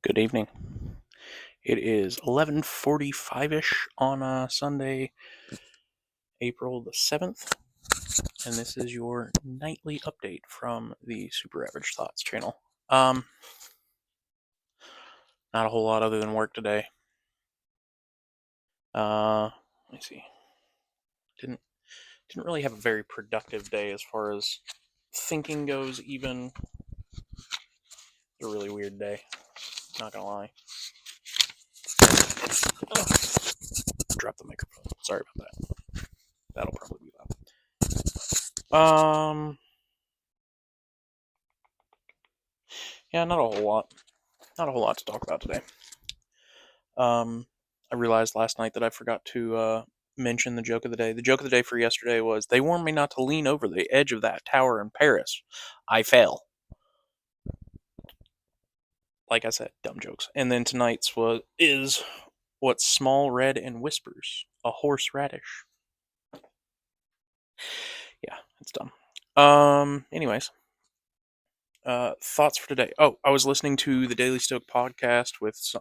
Good evening. It is 11:45ish on Sunday, April the 7th, and this is your nightly update from the Super Average Thoughts channel. Not a whole lot other than work today. Let me see. Didn't really have a very productive day as far as thinking goes. Even a really weird day. Not gonna lie. Oh, drop the microphone. Sorry about that. That'll probably be loud. Yeah, not a whole lot. Not a whole lot to talk about today. I realized last night that I forgot to mention the joke of the day. The joke of the day for yesterday was, "They warned me not to lean over the edge of that tower in Paris. I fell." Like I said, dumb jokes. And then tonight's is "What's small, red, and whispers? A horseradish." Yeah, it's dumb. Anyways, thoughts for today. Oh, I was listening to the Daily Stoic podcast with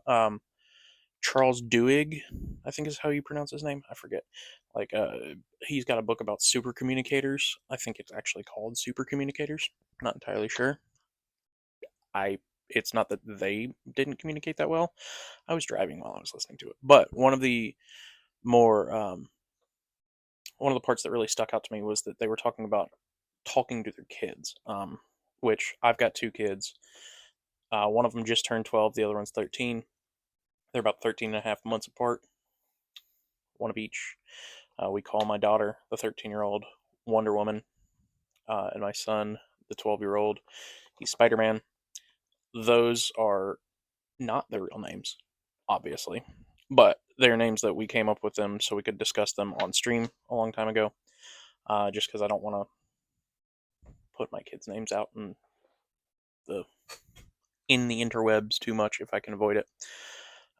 Charles Duhigg, I think is how you pronounce his name. I forget. Like, he's got a book about super communicators. I think it's actually called Super Communicators. Not entirely sure. It's not that they didn't communicate that well. I was driving while I was listening to it. But more, one of the parts that really stuck out to me was that they were talking about talking to their kids. Which I've got two kids. One of them just turned 12. The other one's 13. They're about 13 and a half months apart. One of each. We call my daughter, the 13-year-old, Wonder Woman, and my son, the 12-year-old, he's Spider-Man. Those are not their real names, obviously, but they're names that we came up with them so we could discuss them on stream a long time ago, just because I don't want to put my kids' names out the in the interwebs too much if I can avoid it.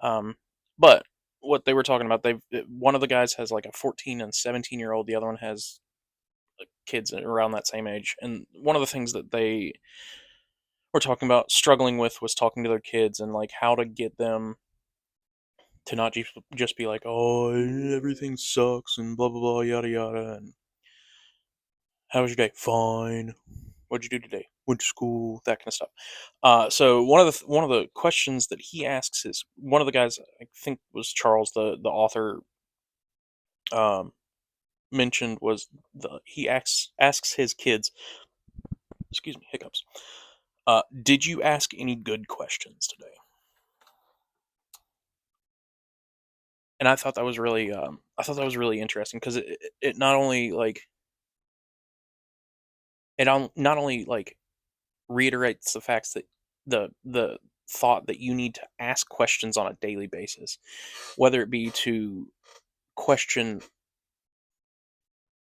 But what they were talking about, one of the guys has like a 14 and 17-year-old, the other one has kids around that same age. And one of the things that they were talking about struggling with was talking to their kids and like how to get them to not just be like, "Oh, everything sucks," and blah blah blah, yada yada. And how was your day? Fine. What'd you do today? Went to school. That kind of stuff. So one of the questions that he asks is, one of the guys, I think was Charles, the author, um, mentioned, was he asks his kids, excuse me, hiccups. Did you ask any good questions today? And I thought that was really interesting because it not only like not only like reiterates the facts that the thought that you need to ask questions on a daily basis, whether it be to question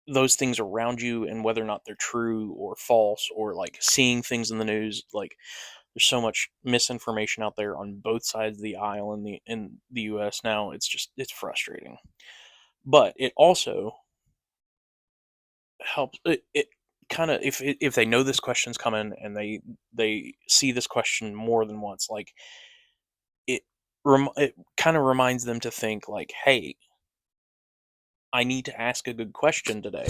those things around you and whether or not they're true or false, or like seeing things in the news. Like, there's so much misinformation out there on both sides of the aisle in the US now. It's frustrating. But it also helps it kind of, if they know this question's coming and they see this question more than once, like it it kind of reminds them to think like, hey, I need to ask a good question today.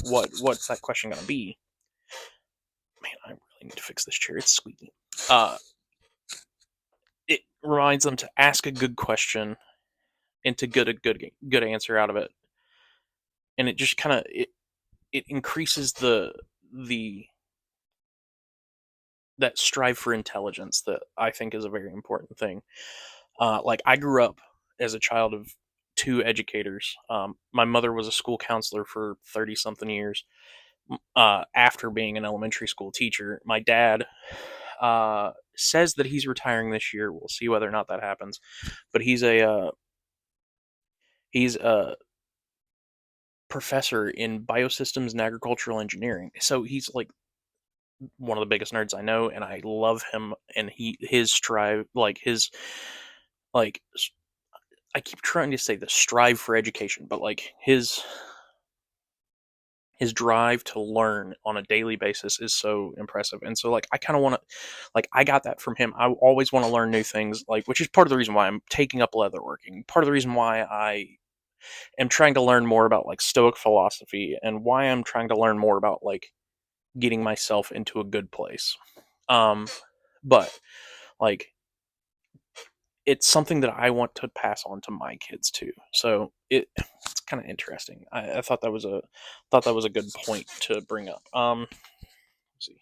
What's that question going to be? Man, I really need to fix this chair. It's squeaky. uh it reminds them to ask a good question and to get a good answer out of it. And it just kind of it increases the that strive for intelligence that I think is a very important thing. Like, I grew up as a child of two educators. My mother was a school counselor for 30 something years. After being an elementary school teacher, my dad says that he's retiring this year. We'll see whether or not that happens. But he's a professor in biosystems and agricultural engineering. So he's like one of the biggest nerds I know, and I love him. And his strive, like I keep trying to say the strive for education, but like his drive to learn on a daily basis is so impressive. And so, like, I kind of want to, like, I got that from him. I always want to learn new things, like, which is part of the reason why I'm taking up leatherworking. Part of the reason why I am trying to learn more about like Stoic philosophy, and why I'm trying to learn more about like getting myself into a good place. Um, but like, it's something that I want to pass on to my kids too. So it's kind of interesting. I thought that was a good point to bring up. Let's see,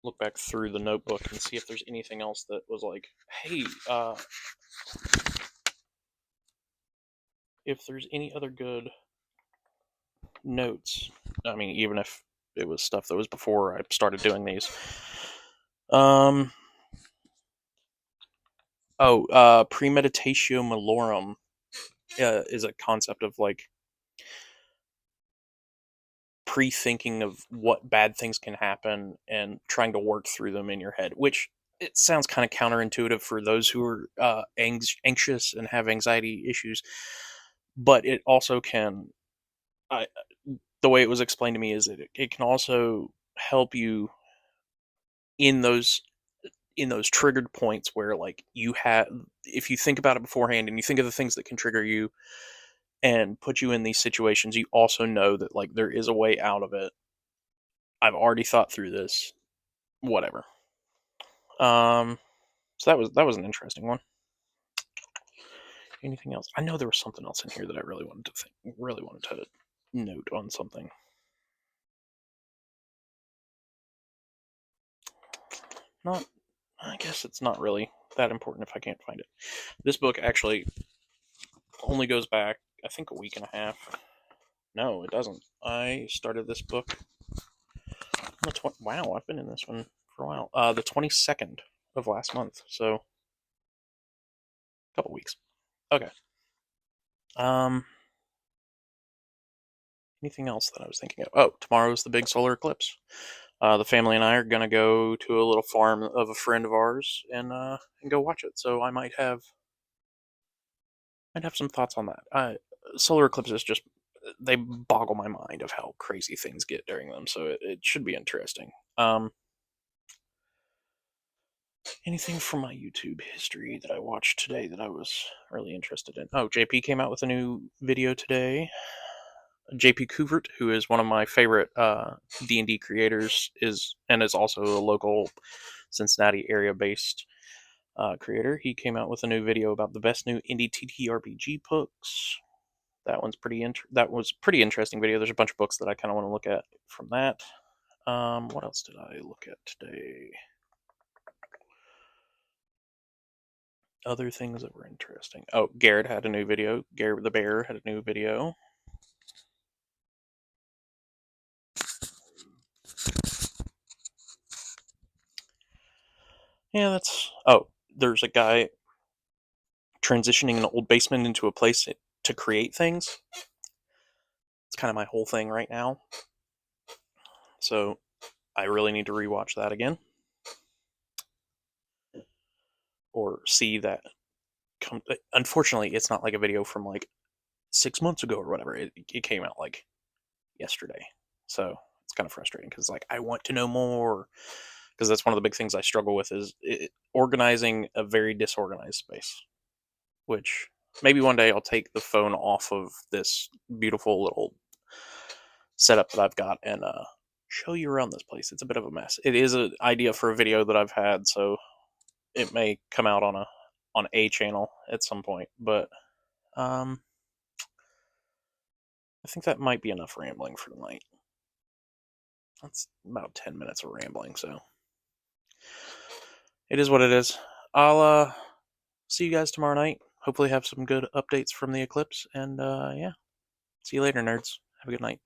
look back through the notebook and see if there's anything else that was like, hey, if there's any other good notes. I mean, even if it was stuff that was before I started doing these. Premeditatio malorum is a concept of like pre-thinking of what bad things can happen and trying to work through them in your head, which it sounds kind of counterintuitive for those who are anxious and have anxiety issues, but it also can. I, the way it was explained to me is that it can also help you in those triggered points where like you have, if you think about it beforehand and you think of the things that can trigger you and put you in these situations, you also know that like there is a way out of it. I've already thought through this, whatever. So that was an interesting one. Anything else? I know there was something else in here that I really wanted to note on something. Not, I guess it's not really that important if I can't find it. This book actually only goes back, I think, a week and a half. No, it doesn't. I started this book. Wow, I've been in this one for a while. The 22nd of last month, so a couple weeks. Okay. Um, anything else that I was thinking of? Oh, tomorrow's the big solar eclipse. The family and I are gonna go to a little farm of a friend of ours and go watch it. So I might have some thoughts on that. Solar eclipses just, they boggle my mind of how crazy things get during them. So it should be interesting. Anything from my YouTube history that I watched today that I was really interested in? Oh, JP came out with a new video today. JP Couvert, who is one of my favorite D&D creators, is also a local Cincinnati area based creator. He came out with a new video about the best new indie TTRPG books. That was pretty interesting video. There's a bunch of books that I kind of want to look at from that. What else did I look at today? Other things that were interesting. Oh, Garrett had a new video. Garrett the Bear had a new video. Yeah, that's. Oh, there's a guy transitioning an old basement into a place to create things. It's kind of my whole thing right now. So I really need to rewatch that again. Or see that come. Unfortunately, it's not like a video from like 6 months ago or whatever. It came out like yesterday. So it's kind of frustrating because like I want to know more, because that's one of the big things I struggle with is organizing a very disorganized space, which maybe one day I'll take the phone off of this beautiful little setup that I've got and show you around this place. It's a bit of a mess. It is an idea for a video that I've had, so it may come out on a channel at some point, but I think that might be enough rambling for tonight. That's about 10 minutes of rambling, so it is what it is. I'll see you guys tomorrow night. Hopefully have some good updates from the eclipse, and yeah. See you later, nerds. Have a good night.